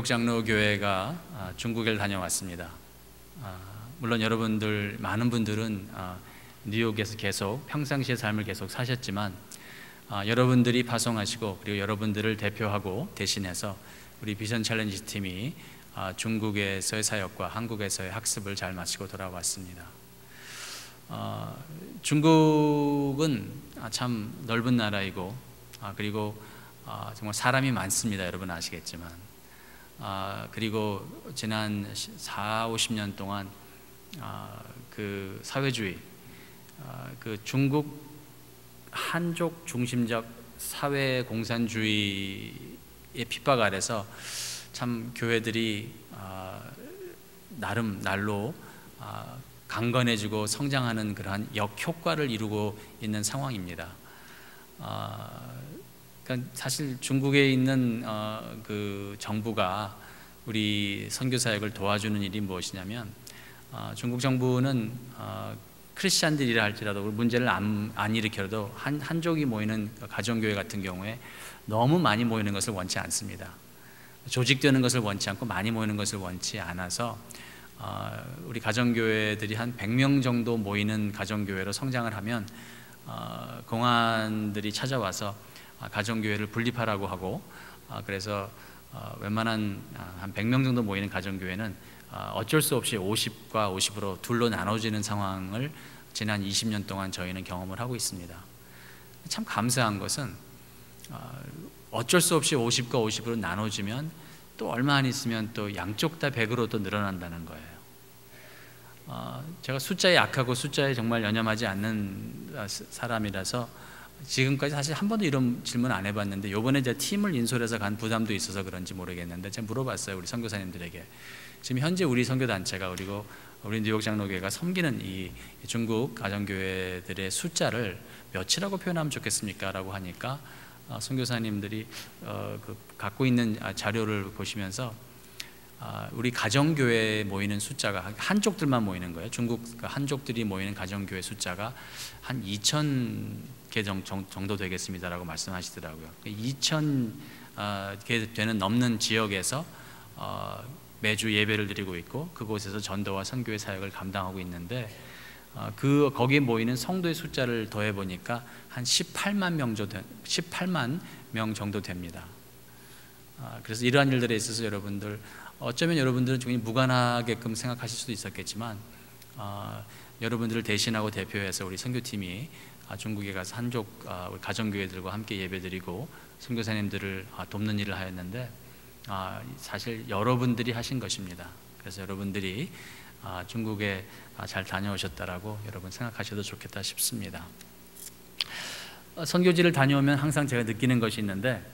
장로교회가 중국에 다녀왔습니다. 물론 여러분들 많은 분들은 뉴욕에서 계속 평상시의 삶을 계속 사셨지만 여러분들이 파송하시고 그리고 여러분들을 대표하고 대신해서 우리 비전 챌린지 팀이 중국에서의 사역과 한국에서의 학습을 잘 마치고 돌아왔습니다. 중국은 참 넓은 나라이고 그리고 정말 사람이 많습니다. 여러분 아시겠지만 그리고 지난 40-50년 동안 그 사회주의, 그 중국 한족 중심적 사회 공산주의의 핍박 아래서 참 교회들이 나름 날로 강건해지고 성장하는 그러한 역효과를 이루고 있는 상황입니다. 그러니까 사실 중국에 있는 그 정부가 우리 선교 사역을 도와주는 일이 무엇이냐면 중국 정부는 크리스찬들이라 할지라도 문제를 안 일으켜도 한족이 모이는 가정교회 같은 경우에 너무 많이 모이는 것을 원치 않습니다. 조직되는 것을 원치 않고 많이 모이는 것을 원치 않아서 우리 가정교회들이 한 100명 정도 모이는 가정교회로 성장을 하면 공안들이 찾아와서 가정교회를 분립하라고 하고 그래서 웬만한 한 100명 정도 모이는 가정교회는 어쩔 수 없이 50과 50으로 둘로 나눠지는 상황을 지난 20년 동안 저희는 경험을 하고 있습니다. 참 감사한 것은 어쩔 수 없이 50과 50으로 나눠지면 또 얼마 안 있으면 또 양쪽 다 100으로 또 늘어난다는 거예요. 제가 숫자에 약하고 숫자에 정말 연연하지 않는 사람이라서 지금까지 사실 한 번도 이런 질문 안 해봤는데 이번에 제가 팀을 인솔해서 간 부담도 있어서 그런지 모르겠는데 제가 물어봤어요. 우리 선교사님들에게 지금 현재 우리 선교단체가 그리고 우리 뉴욕 장로교회가 섬기는 이 중국 가정교회들의 숫자를 몇이라고 표현하면 좋겠습니까? 라고 하니까 선교사님들이 갖고 있는 자료를 보시면서 우리 가정교회에 모이는 숫자가 한족들만 모이는 거예요. 중국 한족들이 모이는 가정교회 숫자가 한 2,000개 정도 되겠습니다라고 말씀하시더라고요. 2,000개 되는 넘는 지역에서 매주 예배를 드리고 있고 그곳에서 전도와 선교의 사역을 감당하고 있는데 거기에 모이는 성도의 숫자를 더해 보니까 한 18만 명 정도 됩니다. 그래서 이러한 일들에 있어서 여러분들 어쩌면 여러분들은 종이 무관하게끔 생각하실 수도 있었겠지만 여러분들을 대신하고 대표해서 우리 선교팀이 중국에 가서 한족 가정교회들과 함께 예배드리고 선교사님들을 돕는 일을 하였는데 사실 여러분들이 하신 것입니다. 그래서 여러분들이 중국에 잘 다녀오셨다라고 여러분 생각하셔도 좋겠다 싶습니다. 선교지를 다녀오면 항상 제가 느끼는 것이 있는데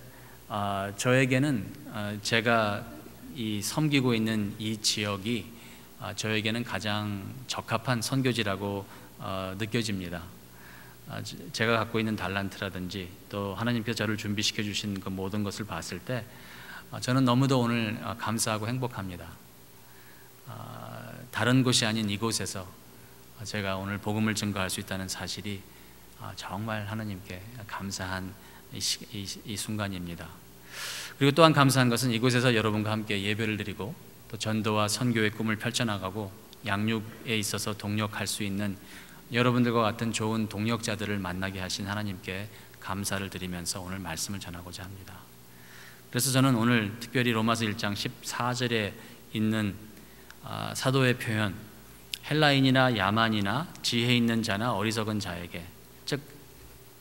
저에게는 제가 섬기고 있는 이 지역이 저에게는 가장 적합한 선교지라고 느껴집니다. 제가 갖고 있는 달란트라든지 또 하나님께서 저를 준비시켜 주신 그 모든 것을 봤을 때 저는 너무도 오늘 감사하고 행복합니다. 다른 곳이 아닌 이곳에서 제가 오늘 복음을 증거할 수 있다는 사실이 정말 하나님께 감사한 이 순간입니다. 그리고 또한 감사한 것은 이곳에서 여러분과 함께 예배를 드리고 또 전도와 선교의 꿈을 펼쳐나가고 양육에 있어서 동력할 수 있는 여러분들과 같은 좋은 동력자들을 만나게 하신 하나님께 감사를 드리면서 오늘 말씀을 전하고자 합니다. 그래서 저는 오늘 특별히 로마서 1장 14절에 있는 사도의 표현, 헬라인이나 야만이나 지혜 있는 자나 어리석은 자에게, 즉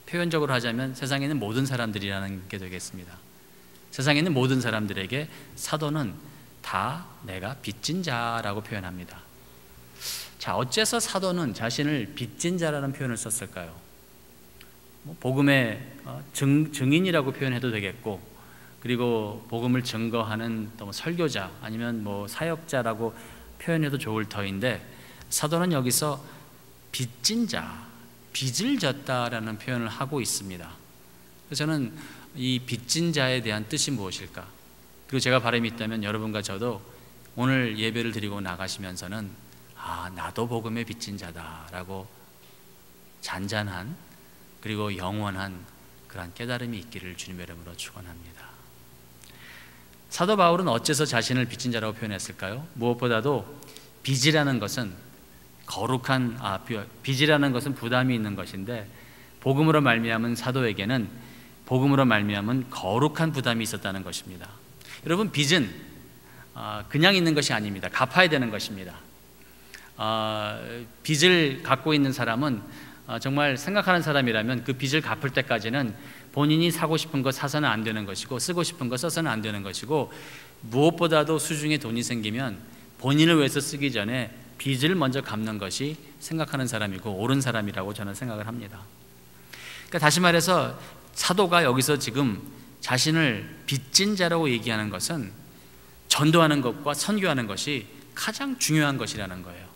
표현적으로 하자면 세상에 있는 모든 사람들이라는 게 되겠습니다. 세상에 있는 모든 사람들에게 사도는 다 내가 빚진 자라고 표현합니다. 자, 어째서 사도는 자신을 빚진 자라는 표현을 썼을까요? 복음의 증인이라고 표현해도 되겠고, 그리고 복음을 증거하는 또 설교자 아니면 사역자라고 표현해도 좋을 터인데, 사도는 여기서 빚진 자, 빚을 졌다라는 표현을 하고 있습니다. 그래서 저는 이 빚진 자에 대한 뜻이 무엇일까? 그리고 제가 바람이 있다면 여러분과 저도 오늘 예배를 드리고 나가시면서는 나도 복음의 빚진 자다라고 잔잔한 그리고 영원한 그러한 깨달음이 있기를 주님의 이름으로 축원합니다. 사도 바울은 어째서 자신을 빚진 자라고 표현했을까요? 무엇보다도 빚이라는 것은 빚이라는 것은 부담이 있는 것인데, 복음으로 말미암은 사도에게는 복음으로 말미암은 거룩한 부담이 있었다는 것입니다. 여러분, 빚은 그냥 있는 것이 아닙니다. 갚아야 되는 것입니다. 빚을 갖고 있는 사람은 정말 생각하는 사람이라면 그 빚을 갚을 때까지는 본인이 사고 싶은 거 사서는 안 되는 것이고, 쓰고 싶은 거 써서는 안 되는 것이고, 무엇보다도 수중에 돈이 생기면 본인을 위해서 쓰기 전에 빚을 먼저 갚는 것이 생각하는 사람이고 옳은 사람이라고 저는 생각을 합니다. 그러니까 다시 말해서 사도가 여기서 지금 자신을 빚진 자라고 얘기하는 것은 전도하는 것과 선교하는 것이 가장 중요한 것이라는 거예요.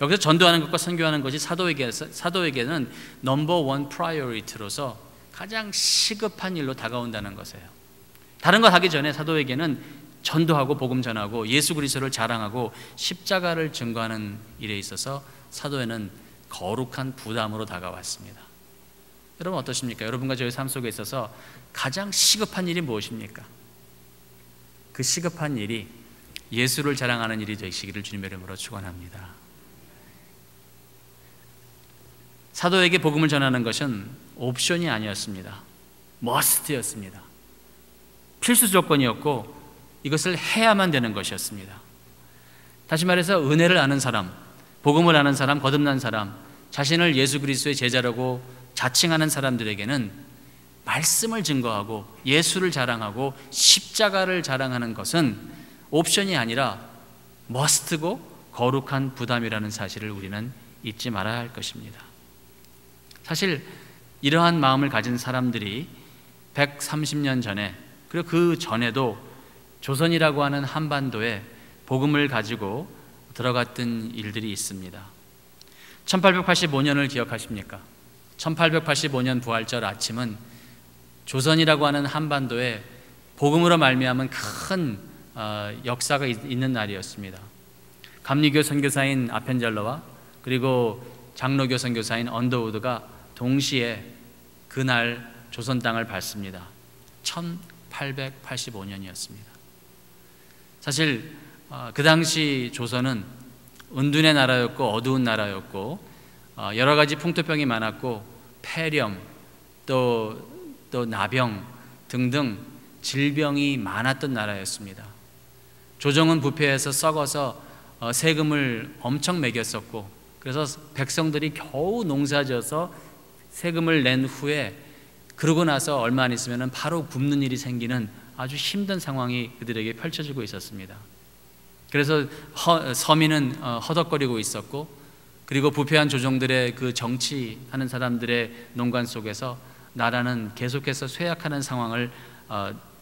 여기서 전도하는 것과 선교하는 것이 사도에게는 넘버 원 프라이어리티로서 가장 시급한 일로 다가온다는 것이에요. 다른 거 하기 전에 사도에게는 전도하고 복음 전하고 예수 그리스도를 자랑하고 십자가를 증거하는 일에 있어서 사도에는 거룩한 부담으로 다가왔습니다. 여러분 어떠십니까? 여러분과 저의 삶 속에 있어서 가장 시급한 일이 무엇입니까? 그 시급한 일이 예수를 자랑하는 일이 되시기를 주님의 이름으로 축원합니다. 사도에게 복음을 전하는 것은 옵션이 아니었습니다. 머스트였습니다. 필수 조건이었고 이것을 해야만 되는 것이었습니다. 다시 말해서 은혜를 아는 사람, 복음을 아는 사람, 거듭난 사람, 자신을 예수 그리스도의 제자라고 자칭하는 사람들에게는 말씀을 증거하고 예수를 자랑하고 십자가를 자랑하는 것은 옵션이 아니라 머스트고 거룩한 부담이라는 사실을 우리는 잊지 말아야 할 것입니다. 사실 이러한 마음을 가진 사람들이 130년 전에, 그리고 그 전에도 조선이라고 하는 한반도에 복음을 가지고 들어갔던 일들이 있습니다. 1885년을 기억하십니까? 1885년 부활절 아침은 조선이라고 하는 한반도에 복음으로 말미암은 큰 역사가 있는 날이었습니다. 감리교 선교사인 아펜젤러와 그리고 장로교 선교사인 언더우드가 동시에 그날 조선 땅을 밟습니다. 1885년이었습니다. 사실 그 당시 조선은 은둔의 나라였고 어두운 나라였고 여러 가지 풍토병이 많았고 폐렴 또 나병 등등 질병이 많았던 나라였습니다. 조정은 부패해서 썩어서 세금을 엄청 매겼었고, 그래서 백성들이 겨우 농사져서 세금을 낸 후에 그러고 나서 얼마 안 있으면 바로 굶는 일이 생기는 아주 힘든 상황이 그들에게 펼쳐지고 있었습니다. 그래서 서민은 허덕거리고 있었고, 그리고 부패한 조정들의 그 정치하는 사람들의 농간 속에서 나라는 계속해서 쇠약하는 상황을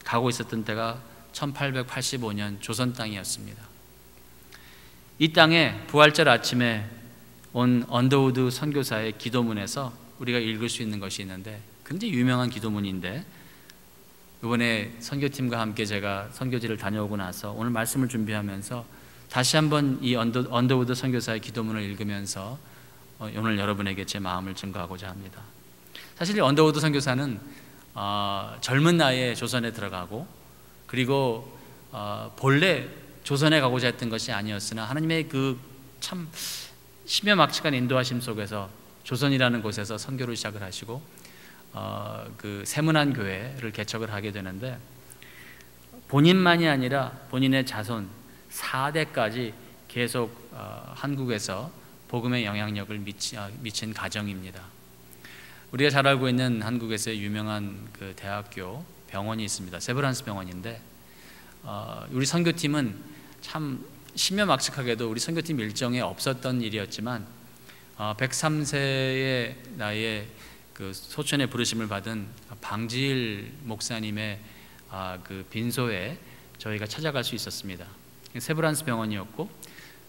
가고 있었던 때가 1885년 조선 땅이었습니다. 이 땅에 부활절 아침에 온 언더우드 선교사의 기도문에서 우리가 읽을 수 있는 것이 있는데, 굉장히 유명한 기도문인데, 이번에 선교팀과 함께 제가 선교지를 다녀오고 나서 오늘 말씀을 준비하면서 다시 한번 이 언더우드 선교사의 기도문을 읽으면서 오늘 여러분에게 제 마음을 증거하고자 합니다. 사실 이 언더우드 선교사는 젊은 나이에 조선에 들어가고, 그리고 본래 조선에 가고자 했던 것이 아니었으나 하나님의 그 참 심야막측한 인도하심 속에서 조선이라는 곳에서 선교를 시작을 하시고 그 세문안 교회를 개척을 하게 되는데, 본인만이 아니라 본인의 자손 4대까지 계속 한국에서 복음의 영향력을 미친 가정입니다. 우리가 잘 알고 있는 한국에서의 유명한 그 대학교 병원이 있습니다. 세브란스 병원인데, 우리 선교팀은 참 심야막측하게도 우리 선교팀 일정에 없었던 일이었지만 103세의 나이에 그 소천의 부르심을 받은 방지일 목사님의 그 빈소에 저희가 찾아갈 수 있었습니다. 세브란스 병원이었고,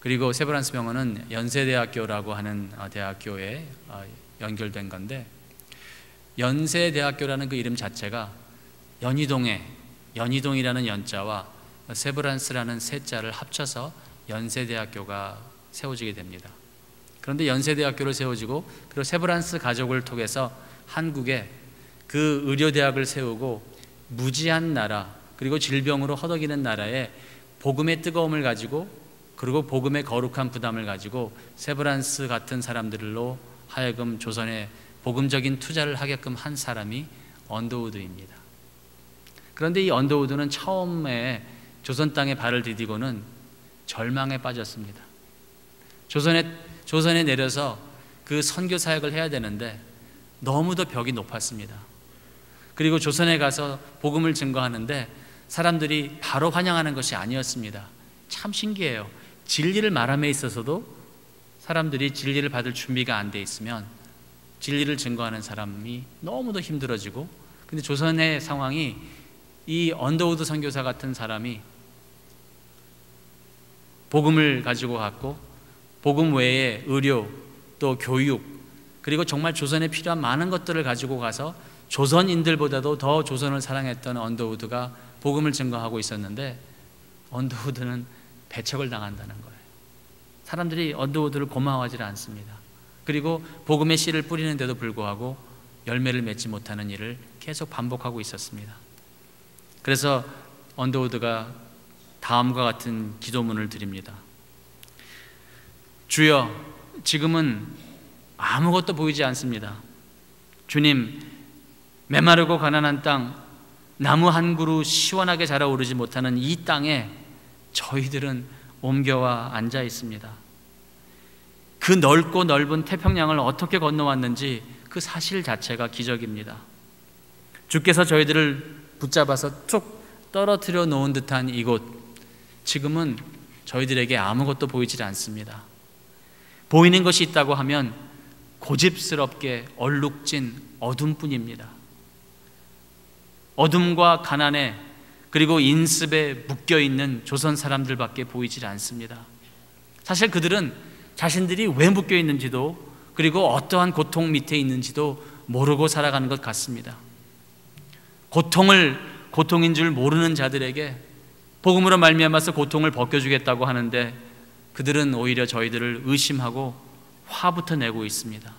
그리고 세브란스 병원은 연세대학교라고 하는 대학교에 연결된 건데, 연세대학교라는 그 이름 자체가 연희동이라는 연자와 세브란스라는 세자를 합쳐서 연세대학교가 세워지게 됩니다. 그런데 연세대학교를 세워지고, 그리고 세브란스 가족을 통해서 한국에 그 의료대학을 세우고, 무지한 나라, 그리고 질병으로 허덕이는 나라에 복음의 뜨거움을 가지고, 그리고 복음의 거룩한 부담을 가지고 세브란스 같은 사람들로 하여금 조선에 복음적인 투자를 하게끔 한 사람이 언더우드입니다. 그런데 이 언더우드는 처음에 조선 땅에 발을 디디고는 절망에 빠졌습니다. 조선에 내려서 그 선교 사역을 해야 되는데 너무도 벽이 높았습니다. 그리고 조선에 가서 복음을 증거하는데 사람들이 바로 환영하는 것이 아니었습니다. 참 신기해요. 진리를 말함에 있어서도 사람들이 진리를 받을 준비가 안 돼 있으면 진리를 증거하는 사람이 너무도 힘들어지고, 근데 조선의 상황이 이 언더우드 선교사 같은 사람이 복음을 가지고 갔고, 복음 외에 의료, 또 교육, 그리고 정말 조선에 필요한 많은 것들을 가지고 가서 조선인들보다도 더 조선을 사랑했던 언더우드가 복음을 증거하고 있었는데, 언더우드는 배척을 당한다는 거예요. 사람들이 언더우드를 고마워하지 않습니다. 그리고 복음의 씨를 뿌리는데도 불구하고 열매를 맺지 못하는 일을 계속 반복하고 있었습니다. 그래서 언더우드가 다음과 같은 기도문을 드립니다. 주여, 지금은 아무것도 보이지 않습니다. 주님, 메마르고 가난한 땅, 나무 한 그루 시원하게 자라오르지 못하는 이 땅에 저희들은 옮겨와 앉아 있습니다. 그 넓고 넓은 태평양을 어떻게 건너왔는지 그 사실 자체가 기적입니다. 주께서 저희들을 붙잡아서 툭 떨어뜨려 놓은 듯한 이곳, 지금은 저희들에게 아무것도 보이질 않습니다. 보이는 것이 있다고 하면 고집스럽게 얼룩진 어둠뿐입니다. 어둠과 가난에, 그리고 인습에 묶여있는 조선 사람들밖에 보이질 않습니다. 사실 그들은 자신들이 왜 묶여있는지도, 그리고 어떠한 고통 밑에 있는지도 모르고 살아가는 것 같습니다. 고통인 줄 모르는 자들에게 복음으로 말미암아서 고통을 벗겨주겠다고 하는데, 그들은 오히려 저희들을 의심하고 화부터 내고 있습니다.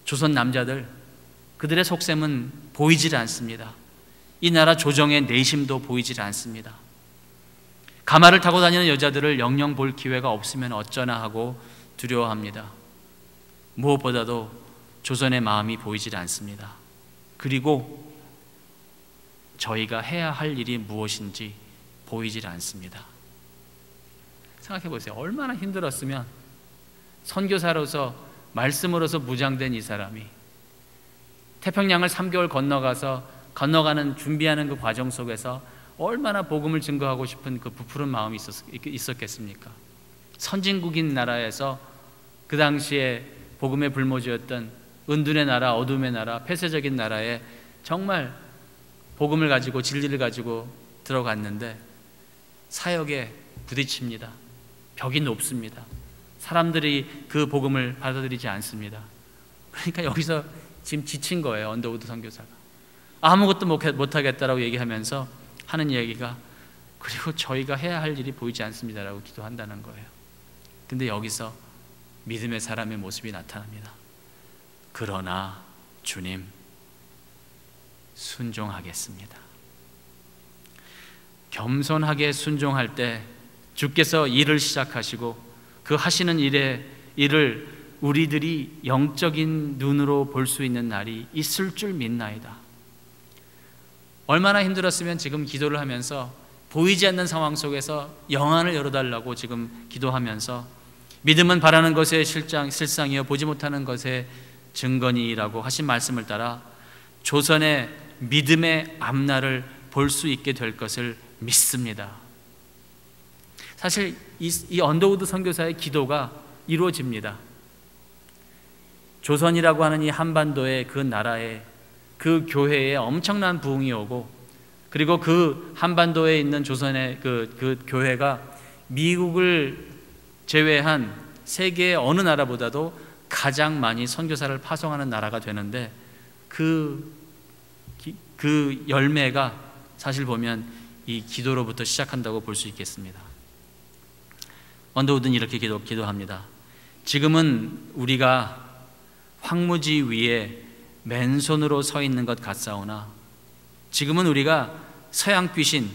조선 남자들, 그들의 속셈은 보이질 않습니다. 이 나라 조정의 내심도 보이질 않습니다. 가마를 타고 다니는 여자들을 영영 볼 기회가 없으면 어쩌나 하고 두려워합니다. 무엇보다도 조선의 마음이 보이질 않습니다. 그리고 저희가 해야 할 일이 무엇인지 보이질 않습니다. 생각해 보세요. 얼마나 힘들었으면 선교사로서, 말씀으로서 무장된 이 사람이 태평양을 3개월 건너가는 준비하는 그 과정 속에서 얼마나 복음을 증거하고 싶은 그 부푸른 마음이 있었겠습니까? 선진국인 나라에서 그 당시에 복음의 불모지였던 은둔의 나라, 어둠의 나라, 폐쇄적인 나라에 정말 복음을 가지고, 진리를 가지고 들어갔는데 사역에 부딪힙니다. 벽이 높습니다. 사람들이 그 복음을 받아들이지 않습니다. 그러니까 여기서 지금 지친 거예요. 언더우드 선교사가 아무것도 못하겠다라고 얘기하면서 하는 얘기가, 그리고 저희가 해야 할 일이 보이지 않습니다라고 기도한다는 거예요. 근데 여기서 믿음의 사람의 모습이 나타납니다. 그러나 주님, 순종하겠습니다. 겸손하게 순종할 때 주께서 일을 시작하시고 그 하시는 일을 우리들이 영적인 눈으로 볼 수 있는 날이 있을 줄 믿나이다. 얼마나 힘들었으면 지금 기도를 하면서 보이지 않는 상황 속에서 영안을 열어달라고 지금 기도하면서 믿음은 바라는 것의 실상이요 보지 못하는 것의 증거니라고 하신 말씀을 따라 조선의 믿음의 앞날을 볼 수 있게 될 것을 믿습니다. 사실 이 언더우드 선교사의 기도가 이루어집니다. 조선이라고 하는 이 한반도의 그 나라에, 그 교회에 엄청난 부흥이 오고, 그리고 그 한반도에 있는 조선의 그 교회가 미국을 제외한 세계의 어느 나라보다도 가장 많이 선교사를 파송하는 나라가 되는데, 그 열매가 사실 보면 이 기도로부터 시작한다고 볼 수 있겠습니다. 언더우드는 이렇게 기도합니다. 지금은 우리가 황무지 위에 맨손으로 서 있는 것 같사오나, 지금은 우리가 서양 귀신,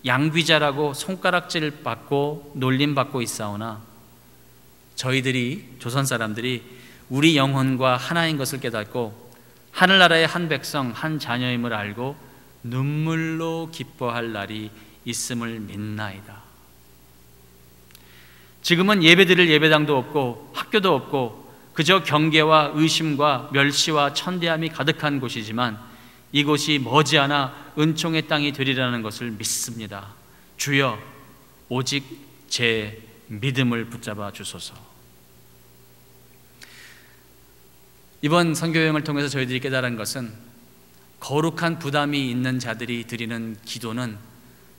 양귀자라고 손가락질 받고 놀림받고 있사오나, 저희들이, 조선 사람들이 우리 영혼과 하나인 것을 깨닫고 하늘나라의 한 백성, 한 자녀임을 알고 눈물로 기뻐할 날이 있음을 믿나이다. 지금은 예배드릴 예배당도 없고 학교도 없고 그저 경계와 의심과 멸시와 천대함이 가득한 곳이지만 이곳이 머지않아 은총의 땅이 되리라는 것을 믿습니다. 주여, 오직 제 믿음을 붙잡아 주소서. 이번 선교여행을 통해서 저희들이 깨달은 것은 거룩한 부담이 있는 자들이 드리는 기도는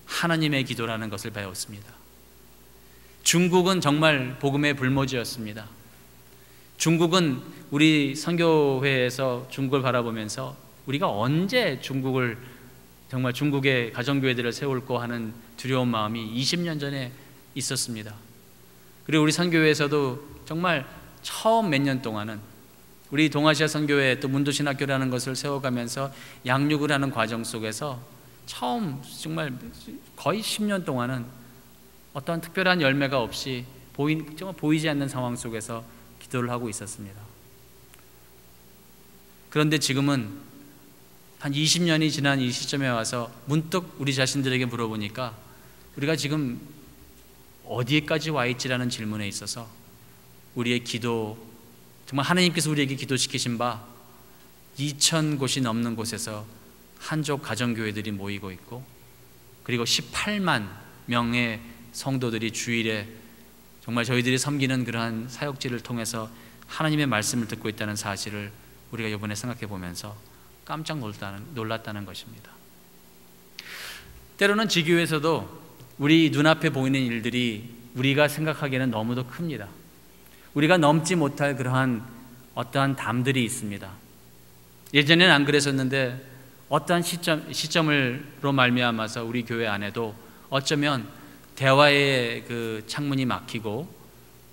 하나님의 기도라는 것을 배웠습니다. 중국은 정말 복음의 불모지였습니다. 중국은 우리 선교회에서 중국을 바라보면서 우리가 언제 중국을, 정말 중국의 가정교회들을 세울까 하는 두려운 마음이 20년 전에 있었습니다. 그리고 우리 선교회에서도 정말 처음 몇 년 동안은 우리 동아시아 선교회 또 문도신학교라는 것을 세워가면서 양육을 하는 과정 속에서 처음 정말 거의 10년 동안은 어떤 특별한 열매가 없이 정말 보이지 않는 상황 속에서 기도를 하고 있었습니다. 그런데 지금은 한 20년이 지난 이 시점에 와서 문득 우리 자신들에게 물어보니까 우리가 지금 어디에까지 와 있지라는 질문에 있어서 우리의 기도, 정말 하나님께서 우리에게 기도시키신 바 2,000곳이 넘는 곳에서 한족 가정교회들이 모이고 있고, 그리고 18만 명의 성도들이 주일에 정말 저희들이 섬기는 그러한 사역지를 통해서 하나님의 말씀을 듣고 있다는 사실을 우리가 이번에 생각해 보면서 깜짝 놀랐다는 것입니다. 때로는 지교에서도 우리 눈앞에 보이는 일들이 우리가 생각하기에는 너무도 큽니다. 우리가 넘지 못할 그러한 어떠한 담들이 있습니다. 예전에는 안 그랬었는데 어떠한 시점으로 말미암아서 우리 교회 안에도 어쩌면 대화의 그 창문이 막히고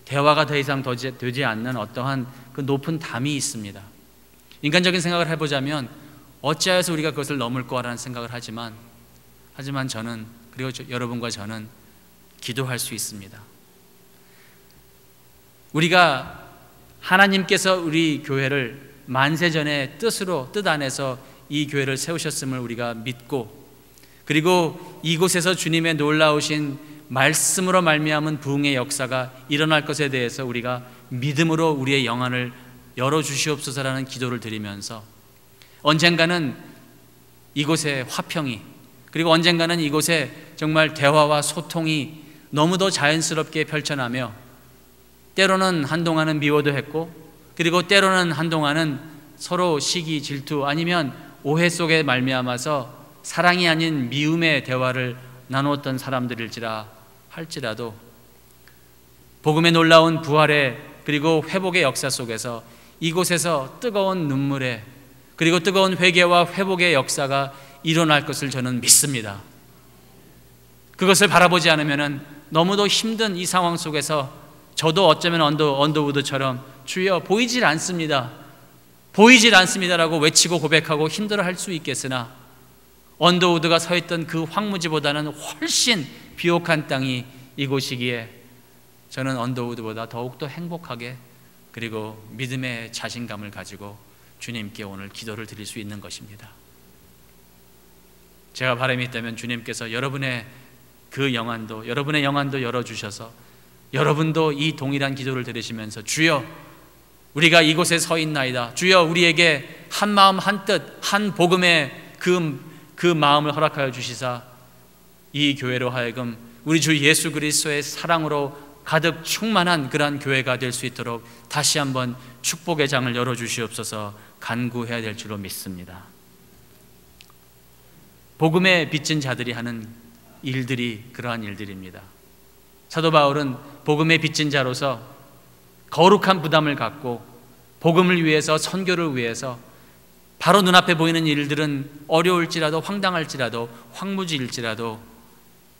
대화가 더 이상 되지 않는 어떠한 그 높은 담이 있습니다. 인간적인 생각을 해보자면 어찌하여서 우리가 그것을 넘을 거라는 생각을 하지만 저는, 그리고 여러분과 저는 기도할 수 있습니다. 우리가 하나님께서 우리 교회를 만세전의 뜻 안에서 이 교회를 세우셨음을 우리가 믿고, 그리고 이곳에서 주님의 놀라우신 말씀으로 말미암은 부흥의 역사가 일어날 것에 대해서 우리가 믿음으로 우리의 영안을 열어주시옵소서라는 기도를 드리면서 언젠가는 이곳에 화평이, 그리고 언젠가는 이곳에 정말 대화와 소통이 너무도 자연스럽게 펼쳐나며, 때로는 한동안은 미워도 했고, 그리고 때로는 한동안은 서로 시기, 질투 아니면 오해 속에 말미암아서 사랑이 아닌 미움의 대화를 나누었던 사람들일지라 할지라도 복음의 놀라운 부활의 그리고 회복의 역사 속에서 이곳에서 뜨거운 눈물에, 그리고 뜨거운 회개와 회복의 역사가 일어날 것을 저는 믿습니다. 그것을 바라보지 않으면 너무도 힘든 이 상황 속에서 저도 어쩌면 언더우드처럼 주여 보이질 않습니다라고 외치고 고백하고 힘들어할 수 있겠으나, 언더우드가 서 있던 그 황무지보다는 훨씬 비옥한 땅이 이곳이기에 저는 언더우드보다 더욱더 행복하게 그리고 믿음의 자신감을 가지고 주님께 오늘 기도를 드릴 수 있는 것입니다. 제가 바람이 있다면 주님께서 여러분의 영안도 열어주셔서 여러분도 이 동일한 기도를 들으시면서 주여 우리가 이곳에 서 있나이다, 주여 우리에게 한 마음 한 뜻 한 복음의 그 마음을 허락하여 주시사 이 교회로 하여금 우리 주 예수 그리스도의 사랑으로 가득 충만한 그러한 교회가 될 수 있도록 다시 한번 축복의 장을 열어주시옵소서 간구해야 될 줄로 믿습니다. 복음에 빚진 자들이 하는 일들이 그러한 일들입니다. 사도 바울은 복음에 빚진 자로서 거룩한 부담을 갖고 복음을 위해서, 선교를 위해서 바로 눈앞에 보이는 일들은 어려울지라도 황당할지라도 황무지일지라도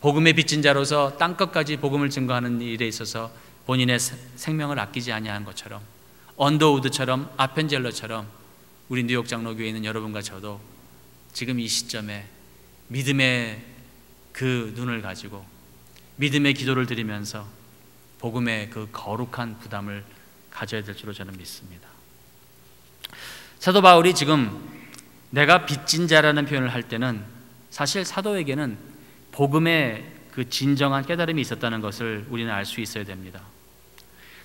복음에 빚진 자로서 땅끝까지 복음을 증거하는 일에 있어서 본인의 생명을 아끼지 아니한 것처럼, 언더우드처럼, 아펜젤러처럼 우리 뉴욕 장로교회에 있는 여러분과 저도 지금 이 시점에 믿음의 그 눈을 가지고 믿음의 기도를 드리면서 복음의 그 거룩한 부담을 가져야 될 줄로 저는 믿습니다. 사도 바울이 지금 내가 빚진 자라는 표현을 할 때는 사실 사도에게는 복음의 그 진정한 깨달음이 있었다는 것을 우리는 알 수 있어야 됩니다.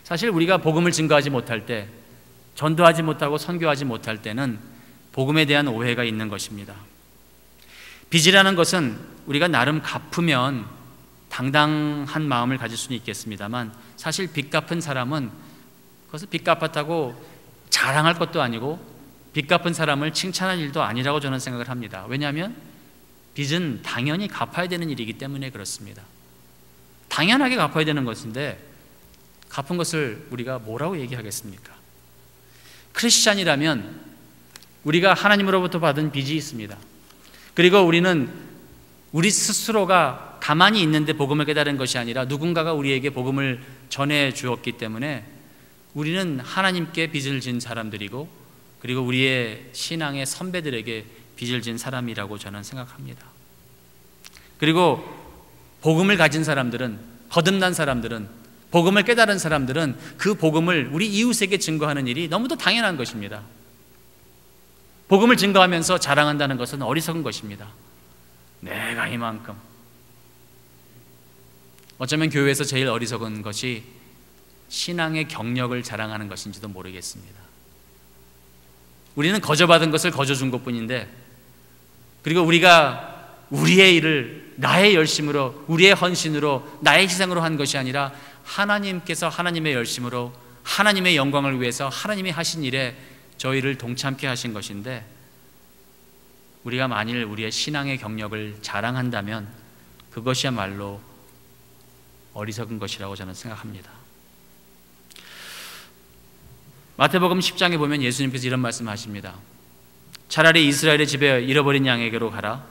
사실 우리가 복음을 증거하지 못할 때, 전도하지 못하고 선교하지 못할 때는 복음에 대한 오해가 있는 것입니다. 빚이라는 것은 우리가 나름 갚으면 당당한 마음을 가질 수는 있겠습니다만 사실 빚 갚은 사람은 그것을 빚 갚았다고 자랑할 것도 아니고 빚 갚은 사람을 칭찬할 일도 아니라고 저는 생각을 합니다. 왜냐하면 빚은 당연히 갚아야 되는 일이기 때문에 그렇습니다. 당연하게 갚아야 되는 것인데 갚은 것을 우리가 뭐라고 얘기하겠습니까? 크리스찬이라면 우리가 하나님으로부터 받은 빚이 있습니다. 그리고 우리는 우리 스스로가 가만히 있는데 복음을 깨달은 것이 아니라 누군가가 우리에게 복음을 전해 주었기 때문에 우리는 하나님께 빚을 진 사람들이고 그리고 우리의 신앙의 선배들에게 빚을 진 사람이라고 저는 생각합니다. 그리고 복음을 가진 사람들은, 거듭난 사람들은, 복음을 깨달은 사람들은 그 복음을 우리 이웃에게 증거하는 일이 너무도 당연한 것입니다. 복음을 증거하면서 자랑한다는 것은 어리석은 것입니다. 내가 이만큼. 어쩌면 교회에서 제일 어리석은 것이 신앙의 경력을 자랑하는 것인지도 모르겠습니다. 우리는 거저받은 것을 거저준 것뿐인데, 그리고 우리가 우리의 일을 나의 열심으로, 우리의 헌신으로, 나의 희생으로 한 것이 아니라 하나님께서 하나님의 열심으로 하나님의 영광을 위해서 하나님이 하신 일에 저희를 동참케 하신 것인데, 우리가 만일 우리의 신앙의 경력을 자랑한다면 그것이야말로 어리석은 것이라고 저는 생각합니다. 마태복음 10장에 보면 예수님께서 이런 말씀하십니다. 차라리 이스라엘의 집에 잃어버린 양에게로 가라.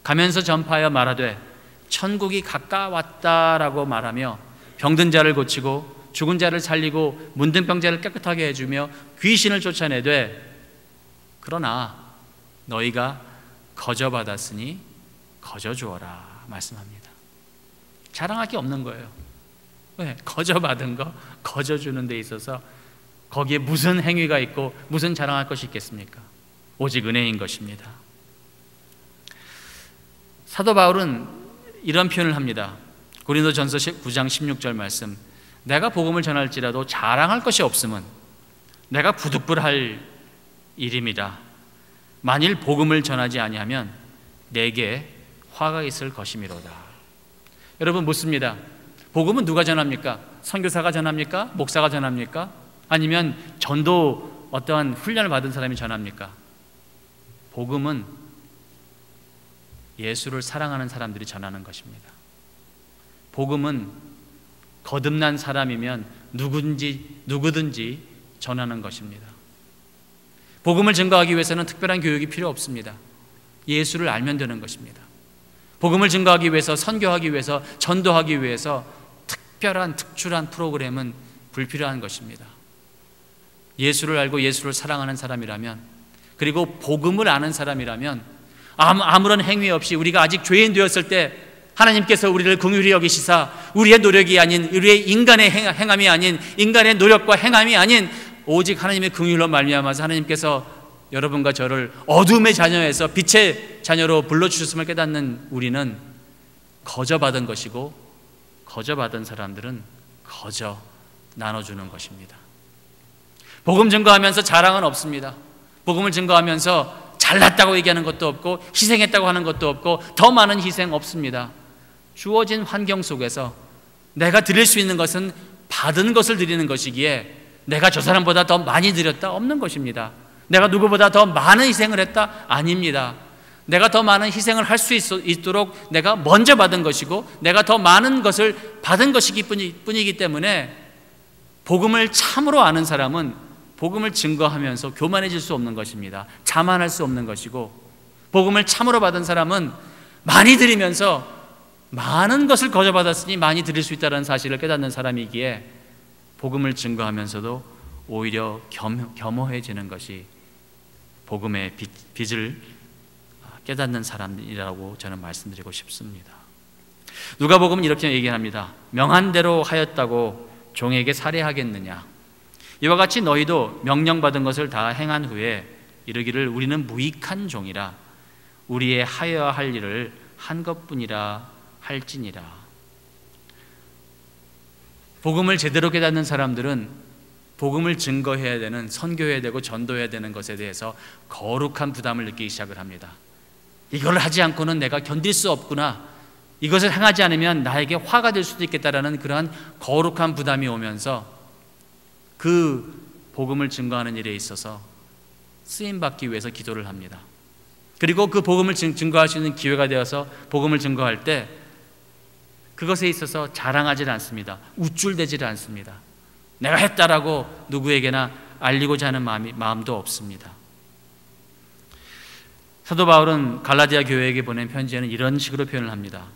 가면서 전파하여 말하되 천국이 가까웠다라고 말하며 병든 자를 고치고 죽은 자를 살리고 문둥 병자를 깨끗하게 해주며 귀신을 쫓아내되 그러나 너희가 거저받았으니 거저주어라 말씀합니다. 자랑할 게 없는 거예요. 왜? 거저받은 거 거저주는 데 있어서 거기에 무슨 행위가 있고 무슨 자랑할 것이 있겠습니까? 오직 은혜인 것입니다. 사도 바울은 이런 표현을 합니다. 고린도전서 9장 16절 말씀, 내가 복음을 전할지라도 자랑할 것이 없음은 내가 부득불할 일임이라. 만일 복음을 전하지 아니하면 내게 화가 있을 것이미로다. 여러분 묻습니다. 복음은 누가 전합니까? 선교사가 전합니까? 목사가 전합니까? 아니면 전도 어떠한 훈련을 받은 사람이 전합니까? 복음은 예수를 사랑하는 사람들이 전하는 것입니다. 복음은 거듭난 사람이면 누구든지 전하는 것입니다. 복음을 증거하기 위해서는 특별한 교육이 필요 없습니다. 예수를 알면 되는 것입니다. 복음을 증거하기 위해서, 선교하기 위해서, 전도하기 위해서 특출한 프로그램은 불필요한 것입니다. 예수를 알고 예수를 사랑하는 사람이라면, 그리고 복음을 아는 사람이라면 아무런 행위 없이 우리가 아직 죄인 되었을 때 하나님께서 우리를 긍휼히 여기시사 우리의 노력이 아닌, 우리의 인간의 행함이 아닌, 인간의 노력과 행함이 아닌 오직 하나님의 긍휼로 말미암아서 하나님께서 여러분과 저를 어둠의 자녀에서 빛의 자녀로 불러주셨음을 깨닫는 우리는 거저받은 것이고, 거저받은 사람들은 거저 나눠주는 것입니다. 복음 증거하면서 자랑은 없습니다. 복음을 증거하면서 잘났다고 얘기하는 것도 없고, 희생했다고 하는 것도 없고, 더 많은 희생 없습니다. 주어진 환경 속에서 내가 드릴 수 있는 것은 받은 것을 드리는 것이기에 내가 저 사람보다 더 많이 드렸다? 없는 것입니다. 내가 누구보다 더 많은 희생을 했다? 아닙니다. 내가 더 많은 희생을 할 수 있도록 내가 먼저 받은 것이고, 내가 더 많은 것을 받은 것이기 뿐이기 때문에 복음을 참으로 아는 사람은 복음을 증거하면서 교만해질 수 없는 것입니다. 자만할 수 없는 것이고, 복음을 참으로 받은 사람은 많이 드리면서 많은 것을 거저받았으니 많이 드릴 수 있다는 사실을 깨닫는 사람이기에 복음을 증거하면서도 오히려 겸허해지는 것이 복음의 빚을 깨닫는 사람이라고 저는 말씀드리고 싶습니다. 누가복음은 이렇게 얘기합니다. 명한 대로 하였다고 종에게 살해하겠느냐? 이와 같이 너희도 명령받은 것을 다 행한 후에 이르기를 우리는 무익한 종이라 우리의 하여야 할 일을 한 것뿐이라 할지니라. 복음을 제대로 깨닫는 사람들은 복음을 증거해야 되는, 선교해야 되고 전도해야 되는 것에 대해서 거룩한 부담을 느끼기 시작을 합니다. 이걸 하지 않고는 내가 견딜 수 없구나, 이것을 행하지 않으면 나에게 화가 될 수도 있겠다라는 그러한 거룩한 부담이 오면서 그 복음을 증거하는 일에 있어서 쓰임받기 위해서 기도를 합니다. 그리고 그 복음을 증거할 수 있는 기회가 되어서 복음을 증거할 때 그것에 있어서 자랑하지 않습니다. 우쭐대지를 않습니다. 내가 했다라고 누구에게나 알리고자 하는 마음도 없습니다. 사도 바울은 갈라디아 교회에게 보낸 편지에는 이런 식으로 표현을 합니다.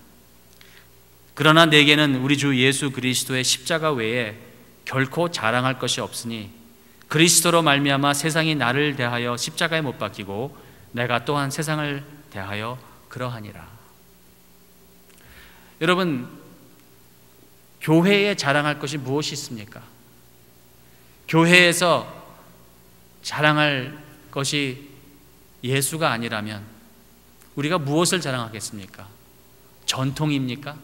그러나 내게는 우리 주 예수 그리스도의 십자가 외에 결코 자랑할 것이 없으니 그리스도로 말미암아 세상이 나를 대하여 십자가에 못 박히고 내가 또한 세상을 대하여 그러하니라. 여러분, 교회에 자랑할 것이 무엇이 있습니까? 교회에서 자랑할 것이 예수가 아니라면 우리가 무엇을 자랑하겠습니까? 전통입니까?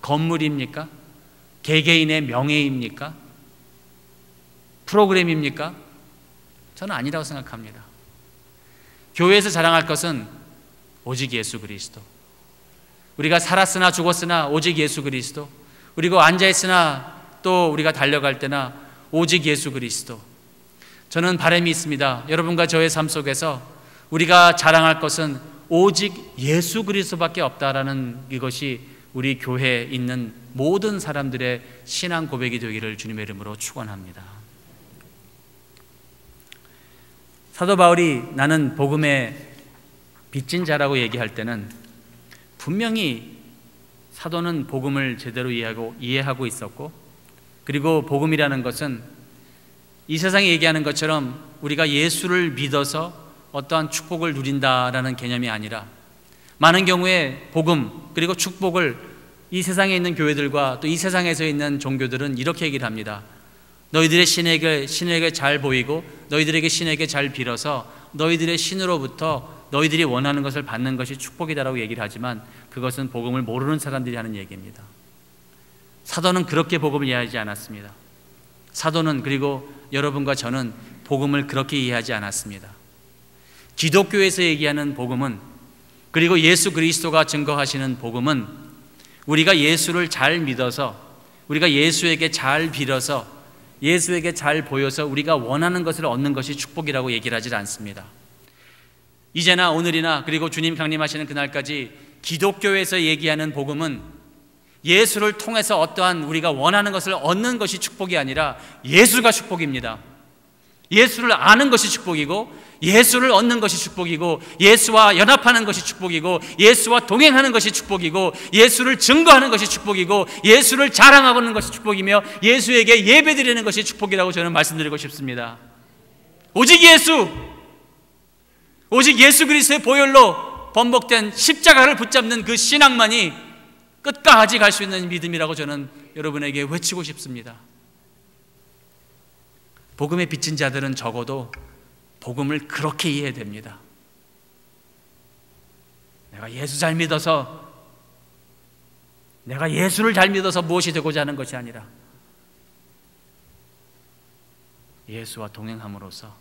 건물입니까? 개개인의 명예입니까? 프로그램입니까? 저는 아니라고 생각합니다. 교회에서 자랑할 것은 오직 예수 그리스도. 우리가 살았으나 죽었으나 오직 예수 그리스도. 그리고 앉아있으나 또 우리가 달려갈 때나 오직 예수 그리스도. 저는 바람이 있습니다. 여러분과 저의 삶 속에서 우리가 자랑할 것은 오직 예수 그리스도밖에 없다라는 이것이 우리 교회에 있는 모든 사람들의 신앙 고백이 되기를 주님의 이름으로 축원합니다. 사도 바울이 나는 복음의 빚진 자라고 얘기할 때는 분명히 사도는 복음을 제대로 이해하고 있었고, 그리고 복음이라는 것은 이 세상에 얘기하는 것처럼 우리가 예수를 믿어서 어떠한 축복을 누린다라는 개념이 아니라 많은 경우에 복음 그리고 축복을 이 세상에 있는 교회들과 또 이 세상에서 있는 종교들은 이렇게 얘기를 합니다. 너희들의 신에게 잘 보이고 너희들에게 신에게 잘 빌어서 너희들의 신으로부터 너희들이 원하는 것을 받는 것이 축복이다라고 얘기를 하지만 그것은 복음을 모르는 사람들이 하는 얘기입니다. 사도는 그렇게 복음을 이해하지 않았습니다. 사도는, 그리고 여러분과 저는 복음을 그렇게 이해하지 않았습니다. 기독교에서 얘기하는 복음은, 그리고 예수 그리스도가 증거하시는 복음은 우리가 예수를 잘 믿어서, 우리가 예수에게 잘 빌어서, 예수에게 잘 보여서 우리가 원하는 것을 얻는 것이 축복이라고 얘기를 하지 않습니다. 이제나 오늘이나 그리고 주님 강림하시는 그날까지 기독교에서 얘기하는 복음은 예수를 통해서 어떠한 우리가 원하는 것을 얻는 것이 축복이 아니라 예수가 축복입니다. 예수를 아는 것이 축복이고, 예수를 얻는 것이 축복이고, 예수와 연합하는 것이 축복이고, 예수와 동행하는 것이 축복이고, 예수를 증거하는 것이 축복이고, 예수를 자랑하는 것이 축복이며, 예수에게 예배드리는 것이 축복이라고 저는 말씀드리고 싶습니다. 오직 예수, 오직 예수 그리스도의 보혈로 번복된 십자가를 붙잡는 그 신앙만이, 끝까지 갈 수 있는 믿음이라고 저는 여러분에게 외치고 싶습니다. 복음에 비친 자들은 적어도 복음을 그렇게 이해해야 됩니다. 내가 예수 잘 믿어서, 내가 예수를 잘 믿어서 무엇이 되고자 하는 것이 아니라 예수와 동행함으로써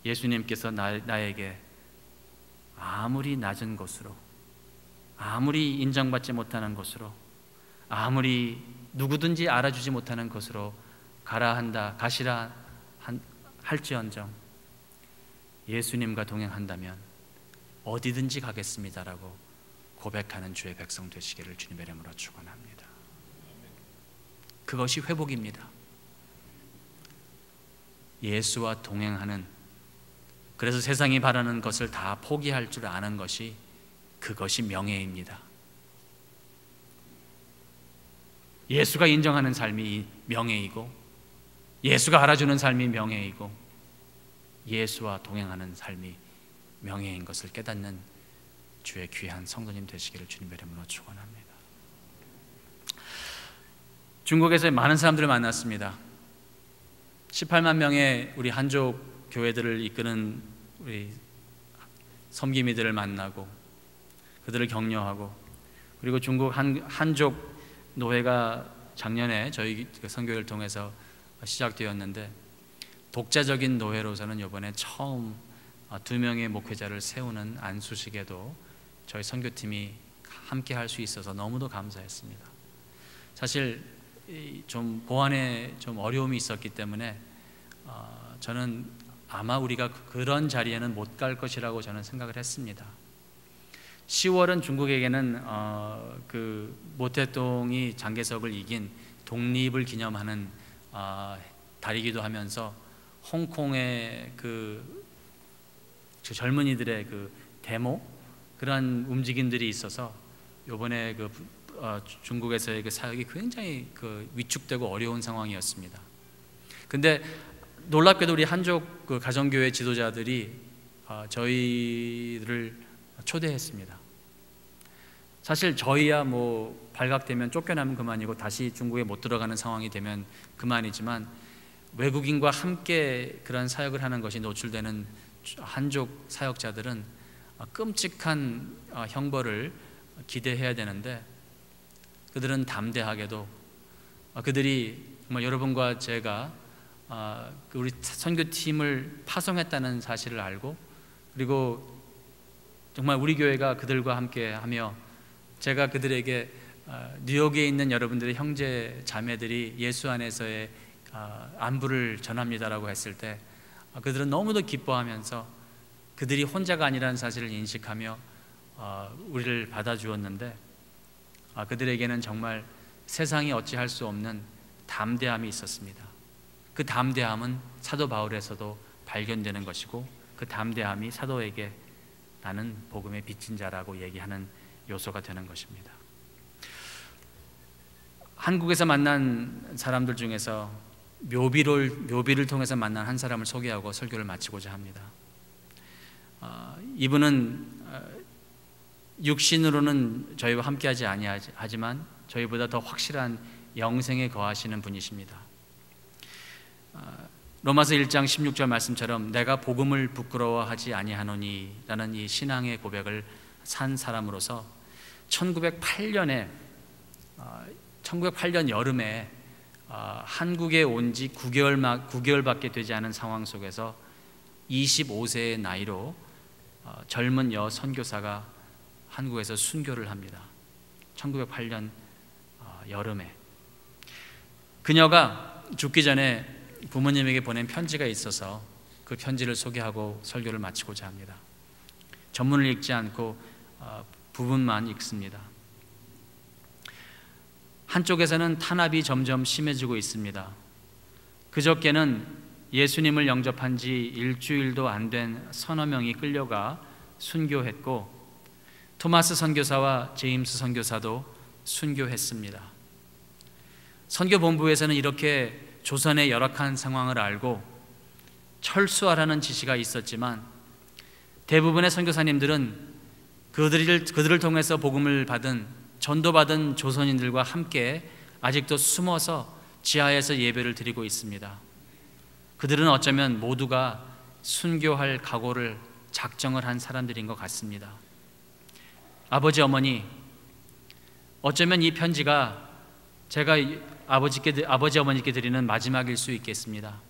예수님께서 나에게 아무리 낮은 곳으로, 아무리 인정받지 못하는 곳으로, 아무리 누구든지 알아주지 못하는 곳으로 가시라 할지언정 예수님과 동행한다면 어디든지 가겠습니다라고 고백하는 주의 백성 되시기를 주님의 이름으로 축원합니다. 그것이 회복입니다. 예수와 동행하는, 그래서 세상이 바라는 것을 다 포기할 줄 아는 것이, 그것이 명예입니다. 예수가 인정하는 삶이 명예이고, 예수가 알아주는 삶이 명예이고, 예수와 동행하는 삶이 명예인 것을 깨닫는 주의 귀한 성도님 되시기를 주님의 이름으로 축원합니다. 중국에서 많은 사람들을 만났습니다. 18만 명의 우리 한족 교회들을 이끄는 우리 섬기미들을 만나고 그들을 격려하고, 그리고 중국 한족 노회가 작년에 저희 선교회를 통해서 시작되었는데, 독자적인 노회로서는 이번에 처음 2명의 목회자를 세우는 안수식에도 저희 선교팀이 함께 할 수 있어서 너무도 감사했습니다. 사실 좀 보안에 좀 어려움이 있었기 때문에 저는 아마 우리가 그런 자리에는 못 갈 것이라고 저는 생각을 했습니다. 10월은 중국에게는 그 모태똥이 장개석을 이긴 독립을 기념하는 달이기도 하면서 홍콩의 그 젊은이들의 그 데모, 그러한 움직임들이 있어서 이번에 그 중국에서의 그 사역이 굉장히 그 위축되고 어려운 상황이었습니다. 근데 놀랍게도 우리 한족 그 가정교회 지도자들이 저희를 초대했습니다. 사실 저희야 뭐 발각되면 쫓겨나면 그만이고 다시 중국에 못 들어가는 상황이 되면 그만이지만, 외국인과 함께 그런 사역을 하는 것이 노출되는 한족 사역자들은 끔찍한 형벌을 기대해야 되는데, 그들은 담대하게도 그들이 정말 여러분과 제가 우리 선교팀을 파송했다는 사실을 알고, 그리고 정말 우리 교회가 그들과 함께 하며, 제가 그들에게 뉴욕에 있는 여러분들의 형제 자매들이 예수 안에서의 안부를 전합니다라고 했을 때 그들은 너무도 기뻐하면서 그들이 혼자가 아니라는 사실을 인식하며 우리를 받아주었는데, 그들에게는 정말 세상이 어찌할 수 없는 담대함이 있었습니다. 그 담대함은 사도 바울에서도 발견되는 것이고, 그 담대함이 사도에게 나는 복음의 빚진 자라고 얘기하는 요소가 되는 것입니다. 한국에서 만난 사람들 중에서 묘비를 통해서 만난 한 사람을 소개하고 설교를 마치고자 합니다. 이분은 육신으로는 저희와 함께하지 아니하지만 저희보다 더 확실한 영생에 거하시는 분이십니다. 로마서 1장 16절 말씀처럼 내가 복음을 부끄러워하지 아니하노니 라는 이 신앙의 고백을 산 사람으로서 1908년 여름에 한국에 온 지 9개월밖에 되지 않은 상황 속에서 25세의 나이로 젊은 여 선교사가 한국에서 순교를 합니다. 1908년 여름에. 그녀가 죽기 전에 부모님에게 보낸 편지가 있어서 그 편지를 소개하고 설교를 마치고자 합니다. 전문을 읽지 않고 부분만 읽습니다. 한쪽에서는 탄압이 점점 심해지고 있습니다. 그저께는 예수님을 영접한 지 일주일도 안 된 서너 명이 끌려가 순교했고, 토마스 선교사와 제임스 선교사도 순교했습니다. 선교본부에서는 이렇게 조선의 열악한 상황을 알고 철수하라는 지시가 있었지만, 대부분의 선교사님들은 그들을 통해서 복음을 받은 전도받은 조선인들과 함께 아직도 숨어서 지하에서 예배를 드리고 있습니다. 그들은 어쩌면 모두가 순교할 각오를 작정을 한 사람들인 것 같습니다. 아버지, 어머니, 어쩌면 이 편지가 제가 아버지, 어머니께 드리는 마지막일 수 있겠습니다.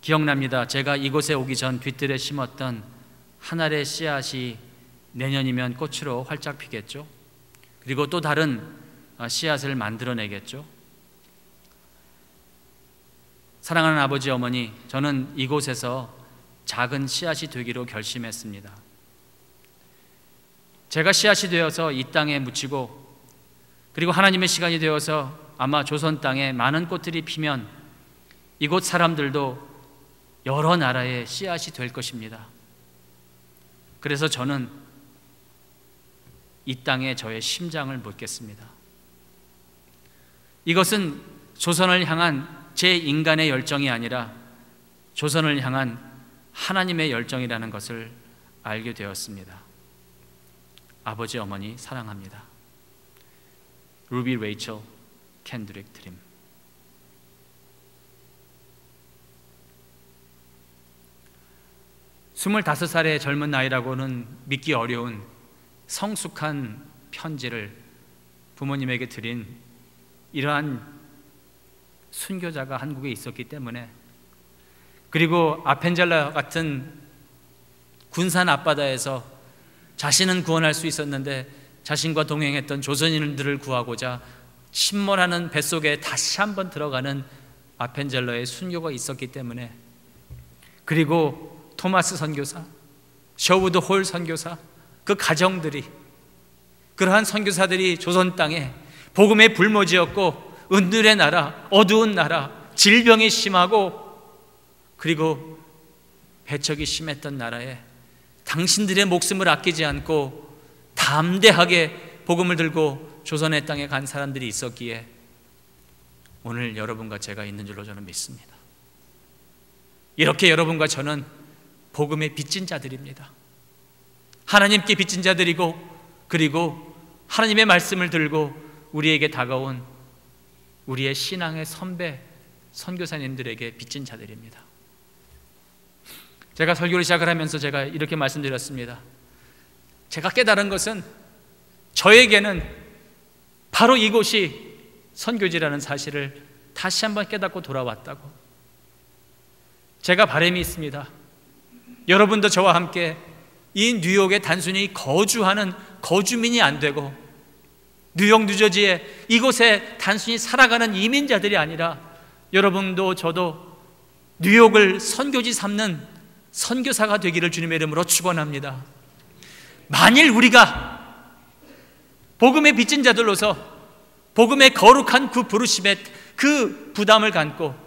기억납니다. 제가 이곳에 오기 전 뒤뜰에 심었던 한 알의 씨앗이 내년이면 꽃으로 활짝 피겠죠. 그리고 또 다른 씨앗을 만들어내겠죠. 사랑하는 아버지, 어머니, 저는 이곳에서 작은 씨앗이 되기로 결심했습니다. 제가 씨앗이 되어서 이 땅에 묻히고, 그리고 하나님의 시간이 되어서 아마 조선 땅에 많은 꽃들이 피면 이곳 사람들도 여러 나라의 씨앗이 될 것입니다. 그래서 저는 이 땅에 저의 심장을 묻겠습니다. 이것은 조선을 향한 제 인간의 열정이 아니라 조선을 향한 하나님의 열정이라는 것을 알게 되었습니다. 아버지, 어머니 사랑합니다. 루비 레이첼 캔드릭 드림. 스물다섯 살의 젊은 나이라고는 믿기 어려운 성숙한 편지를 부모님에게 드린 이러한 순교자가 한국에 있었기 때문에, 그리고 아펜젤라 같은 군산 앞바다에서 자신은 구원할 수 있었는데 자신과 동행했던 조선인들을 구하고자 침몰하는 뱃속에 다시 한번 들어가는 아펜젤러의 순교가 있었기 때문에, 그리고 토마스 선교사, 셔우드 홀 선교사, 그 가정들이, 그러한 선교사들이 조선 땅에 복음의 불모지였고 은들의 나라, 어두운 나라, 질병이 심하고 그리고 배척이 심했던 나라에 당신들의 목숨을 아끼지 않고 담대하게 복음을 들고 조선의 땅에 간 사람들이 있었기에 오늘 여러분과 제가 있는 줄로 저는 믿습니다. 이렇게 여러분과 저는 복음의 빚진 자들입니다. 하나님께 빚진 자들이고, 그리고 하나님의 말씀을 들고 우리에게 다가온 우리의 신앙의 선배 선교사님들에게 빚진 자들입니다. 제가 설교를 시작을 하면서 제가 이렇게 말씀드렸습니다. 제가 깨달은 것은 저에게는 바로 이곳이 선교지라는 사실을 다시 한번 깨닫고 돌아왔다고. 제가 바람이 있습니다. 여러분도 저와 함께 이 뉴욕에 단순히 거주하는 거주민이 안 되고, 뉴욕, 뉴저지에 이곳에 단순히 살아가는 이민자들이 아니라 여러분도 저도 뉴욕을 선교지 삼는 선교사가 되기를 주님의 이름으로 축원합니다. 만일 우리가 복음의 빚진 자들로서 복음의 거룩한 그 부르심에 그 부담을 갖고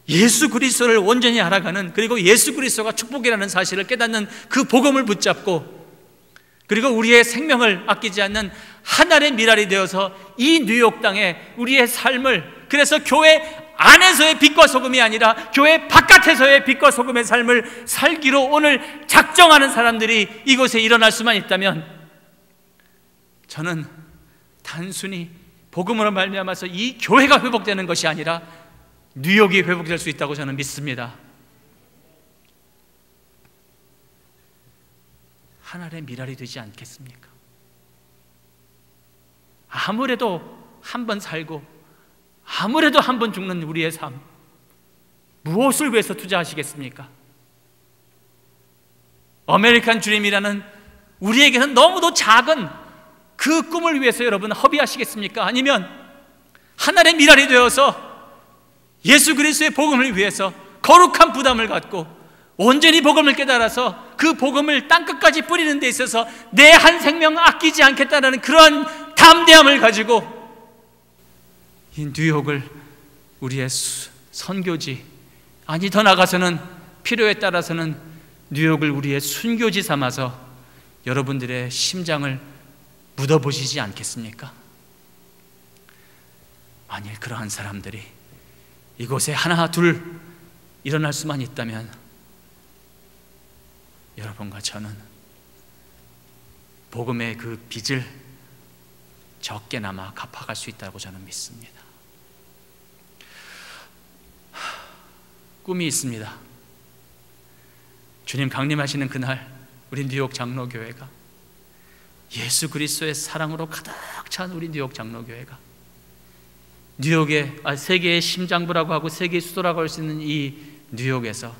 예수 그리스도를 온전히 알아가는, 그리고 예수 그리스도가 축복이라는 사실을 깨닫는 그 복음을 붙잡고, 그리고 우리의 생명을 아끼지 않는 하나의 미랄이 되어서 이 뉴욕 땅에 우리의 삶을, 그래서 교회 안에서의 빛과 소금이 아니라 교회 바깥에서의 빛과 소금의 삶을 살기로 오늘 작정하는 사람들이 이곳에 일어날 수만 있다면, 저는 단순히 복음으로 말미암아서 이 교회가 회복되는 것이 아니라 뉴욕이 회복될 수 있다고 저는 믿습니다. 하나의 미랄이 되지 않겠습니까? 아무래도 한 번 살고 아무래도 한 번 죽는 우리의 삶, 무엇을 위해서 투자하시겠습니까? 아메리칸 드림이라는 우리에게는 너무도 작은 그 꿈을 위해서 여러분 허비하시겠습니까? 아니면 하나의 미랄이 되어서 예수 그리스도의 복음을 위해서 거룩한 부담을 갖고 온전히 복음을 깨달아서 그 복음을 땅끝까지 뿌리는 데 있어서 내 한 생명 아끼지 않겠다는 그러한 담대함을 가지고 이 뉴욕을 우리의 선교지, 아니 더 나아가서는 필요에 따라서는 뉴욕을 우리의 순교지 삼아서 여러분들의 심장을 묻어보시지 않겠습니까? 만일 그러한 사람들이 이곳에 하나 둘 일어날 수만 있다면 여러분과 저는 복음의 그 빚을 적게나마 갚아갈 수 있다고 저는 믿습니다. 꿈이 있습니다. 주님 강림하시는 그날 우리 뉴욕 장로교회가, 예수 그리스도의 사랑으로 가득 찬 우리 뉴욕 장로교회가, 뉴욕의 세계의 심장부라고 하고 세계의 수도라고 할 수 있는 이 뉴욕에서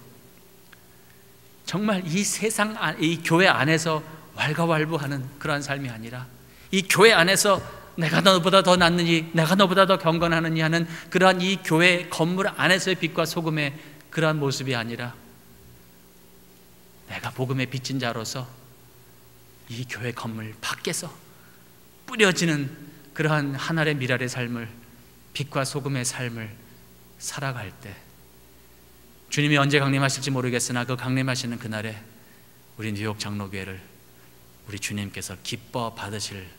정말 이 세상, 이 교회 안에서 왈가왈부하는 그러한 삶이 아니라, 이 교회 안에서 내가 너보다 더 낫느니, 내가 너보다 더 경건하느니 하는 그러한 이 교회 건물 안에서의 빛과 소금의 그러한 모습이 아니라, 내가 복음의 빚진 자로서 이 교회 건물 밖에서 뿌려지는 그러한 하늘의 미랄의 삶을, 빛과 소금의 삶을 살아갈 때, 주님이 언제 강림하실지 모르겠으나 그 강림하시는 그날에 우리 뉴욕 장로교회를 우리 주님께서 기뻐 받으실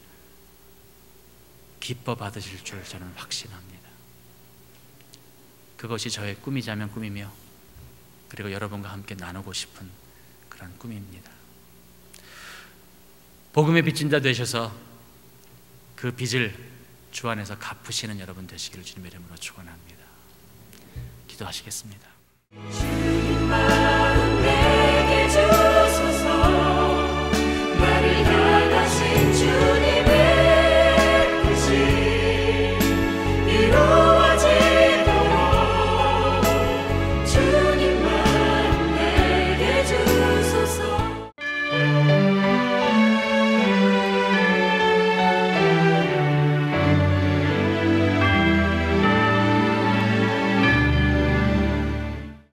줄 저는 확신합니다. 그것이 저의 꿈이자면 꿈이며, 그리고 여러분과 함께 나누고 싶은 그런 꿈입니다. 복음의 빚진 자 되셔서 그 빚을 주 안에서 갚으시는 여러분 되시기를 주님의 이름으로 축원합니다. 기도하시겠습니다.